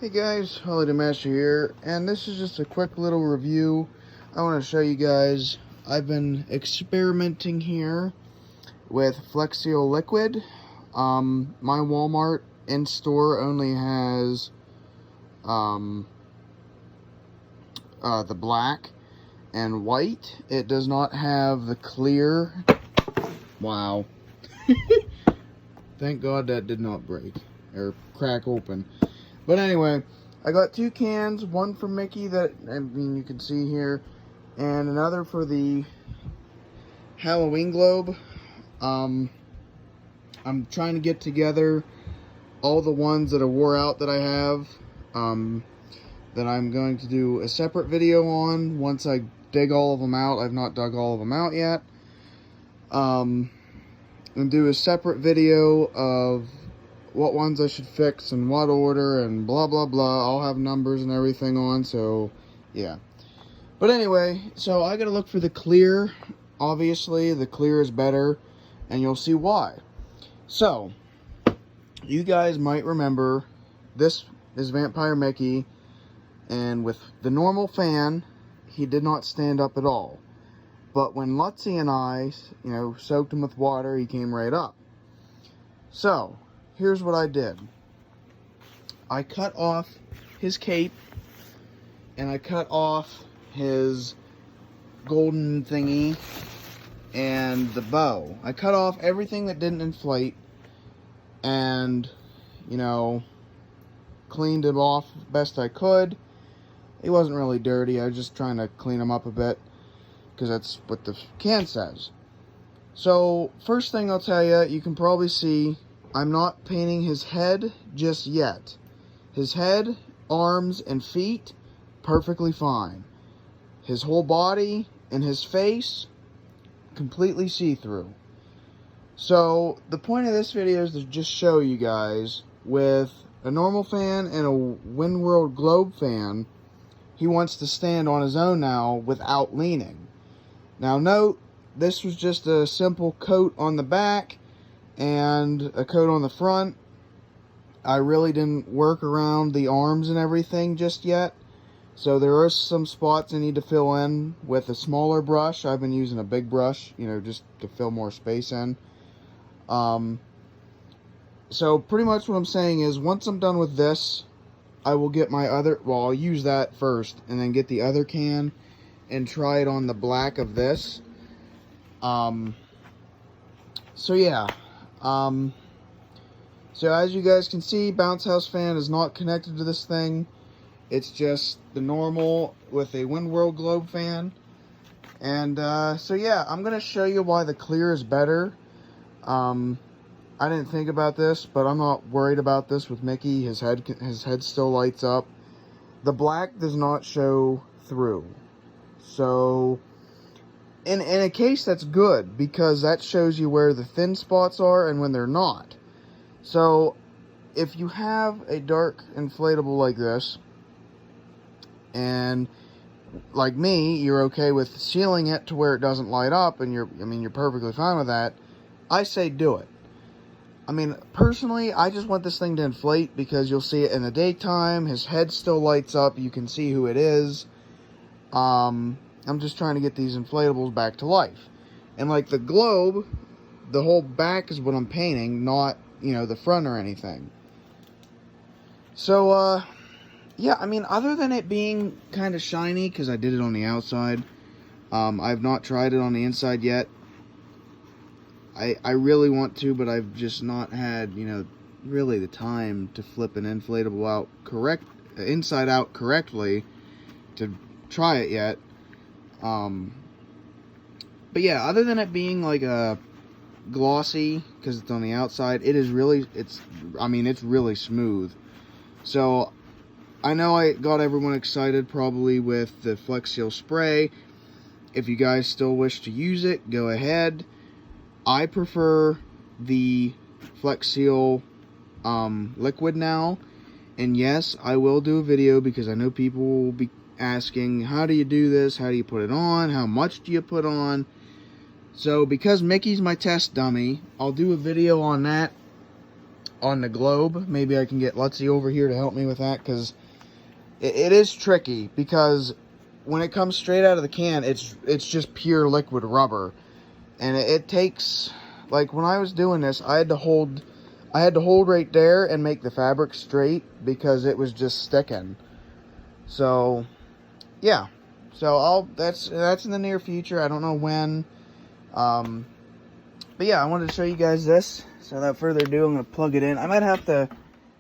Hey guys, Holiday Master here, and this is just a quick little review. I want to show you guys, I've been experimenting here with Fleax liquid. My Walmart in-store only has the black and white. It does not have the clear. Wow. Thank God that did not break or crack open. But anyway, I got two cans, one for Mickey that, you can see here, and another for the Halloween globe. I'm trying to get together all the ones that are wore out that I have, that I'm going to do a separate video on once I dig all of them out. I've not dug all of them out yet. And do a separate video of what ones I should fix and what order and blah blah blah. I'll have numbers and everything on, so yeah. But anyway, so I gotta look for the clear. Obviously the clear is better, and you'll see why. So you guys might remember this is Vampire Mickey, and with the normal fan he did not stand up at all, but when Lutzy and I soaked him with water, he came right up. So here's what I did. I cut off his cape, and I cut off his golden thingy, and the bow. I cut off everything that didn't inflate, and, cleaned it off best I could. He wasn't really dirty. I was just trying to clean him up a bit, because that's what the can says. So, first thing I'll tell you, you can probably see I'm not painting his head just yet. His head, arms, and feet, perfectly fine. His whole body and his face, completely see-through. So, the point of this video is to just show you guys, with a normal fan and a Windworld Globe fan, he wants to stand on his own now without leaning. Now note, this was just a simple coat on the back and a coat on the front. I really didn't work around the arms and everything just yet, so there are some spots I need to fill in with a smaller brush. I've been using a big brush, just to fill more space in. So pretty much what I'm saying is, once I'm done with this, I will get my other, I'll use that first and then get the other can and try it on the black of this. So yeah. So as you guys can see, Bounce House fan is not connected to this thing. It's just the normal with a Windworld Globe fan. And so yeah, I'm gonna show you why the clear is better. I didn't think about this, but I'm not worried about this with Mickey. His head still lights up. The black does not show through. So in a case, that's good, because that shows you where the thin spots are and when they're not. So if you have a dark inflatable like this, and like me, you're okay with sealing it to where it doesn't light up, and you're perfectly fine with that, I say do it. Personally, I just want this thing to inflate, because you'll see it in the daytime. His head still lights up. You can see who it is. I'm just trying to get these inflatables back to life. And like the globe, the whole back is what I'm painting, not, the front or anything. So, yeah, other than it being kind of shiny, because I did it on the outside, I've not tried it on the inside yet. I really want to, but I've just not had, really the time to flip an inflatable out inside out correctly to try it yet. But yeah, other than it being like a glossy, because it's on the outside, it's really smooth. So I know I got everyone excited probably with the Flex Seal spray. If you guys still wish to use it, go ahead. I prefer the Flex Seal liquid now, and yes, I will do a video, because I know people will be asking, how do you do this, how do you put it on, how much do you put on? So because Mickey's my test dummy, I'll do a video on that on the globe. Maybe I can get Lutzy over here to help me with that, because it is tricky, because when it comes straight out of the can, it's just pure liquid rubber, and it takes, like when I was doing this, I had to hold right there and make the fabric straight because it was just sticking. So yeah, so that's in the near future. I don't know when, but yeah, I wanted to show you guys this. So without further ado, I'm gonna plug it in. I might have to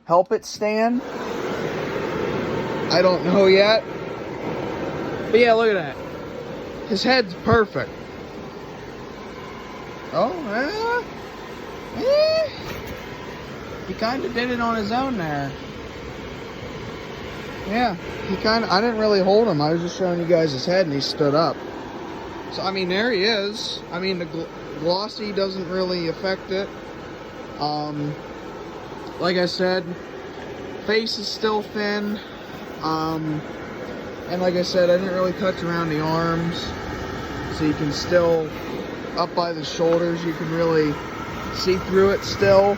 help it stand. I don't know yet. But yeah, look at that. His head's perfect. Oh, he kind of did it on his own there. Yeah, I didn't really hold him. I was just showing you guys his head, and he stood up. So, I mean, there he is. I mean, the glossy doesn't really affect it. Like I said, face is still thin. And like I said, I didn't really touch around the arms, so you can still, up by the shoulders, you can really see through it still.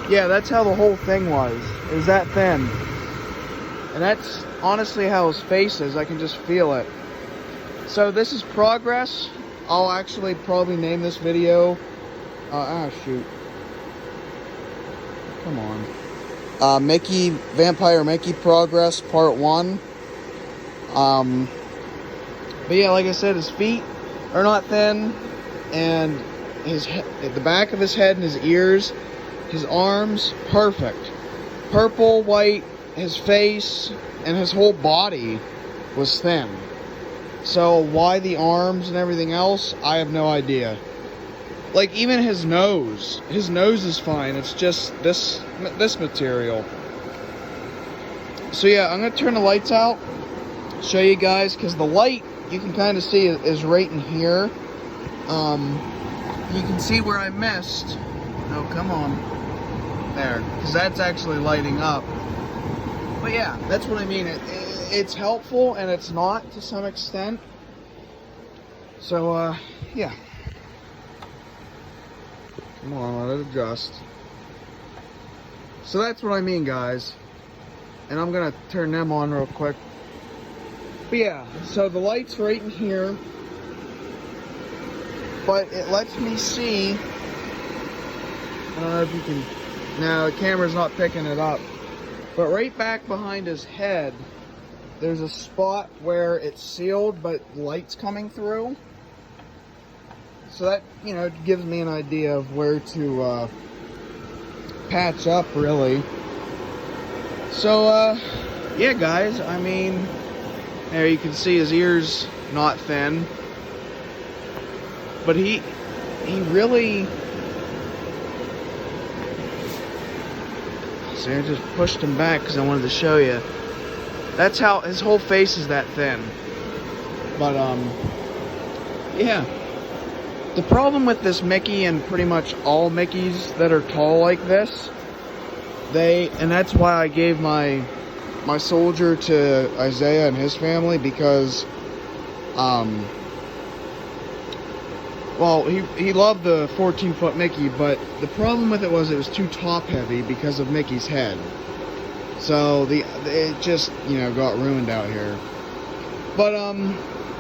Yeah, that's how the whole thing was. It was that thin. And that's honestly how his face is. I can just feel it. So this is progress. I'll actually probably name this video, shoot. Come on. Vampire Mickey Progress Part 1. But yeah, like I said, his feet are not thin, and the back of his head and his ears, his arms, perfect. Purple, white, his face, and his whole body was thin. So why the arms and everything else, I have no idea. Like, even his nose is fine. It's just this material. So yeah, I'm gonna turn the lights out, show you guys, because the light, you can kind of see, is right in here. You can see where I missed. Oh, come on. There, because that's actually lighting up. But yeah, that's what I mean. It's helpful, and it's not to some extent. So, yeah. Come on, let it adjust. So that's what I mean, guys. And I'm gonna turn them on real quick. But yeah, so the light's right in here. But it lets me see. I don't know if you can. No, the camera's not picking it up. But right back behind his head, there's a spot where it's sealed, but light's coming through. So that, you know, gives me an idea of where to patch up, really. So, yeah, guys, I mean, there you can see his ears not thin. But he really... See, I just pushed him back because I wanted to show you. That's how his whole face is that thin. But, yeah. The problem with this Mickey, and pretty much all Mickeys that are tall like this, and that's why I gave my soldier to Isaiah and his family, because, well, he loved the 14-foot Mickey, but the problem with it was too top-heavy because of Mickey's head. So it just, you know, got ruined out here. But,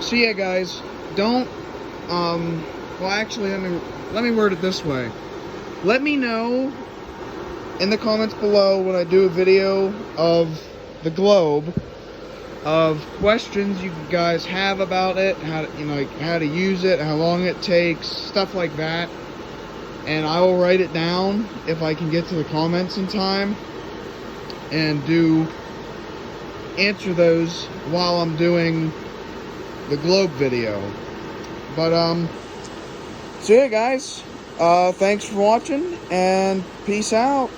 so yeah, guys, don't, well, actually, let me word it this way. Let me know in the comments below when I do a video of the globe, of questions you guys have about it, how to, you know, like how to use it, how long it takes, stuff like that. And I will write it down if I can get to the comments in time, and answer those while I'm doing the globe video. But so yeah, guys, thanks for watching, and peace out.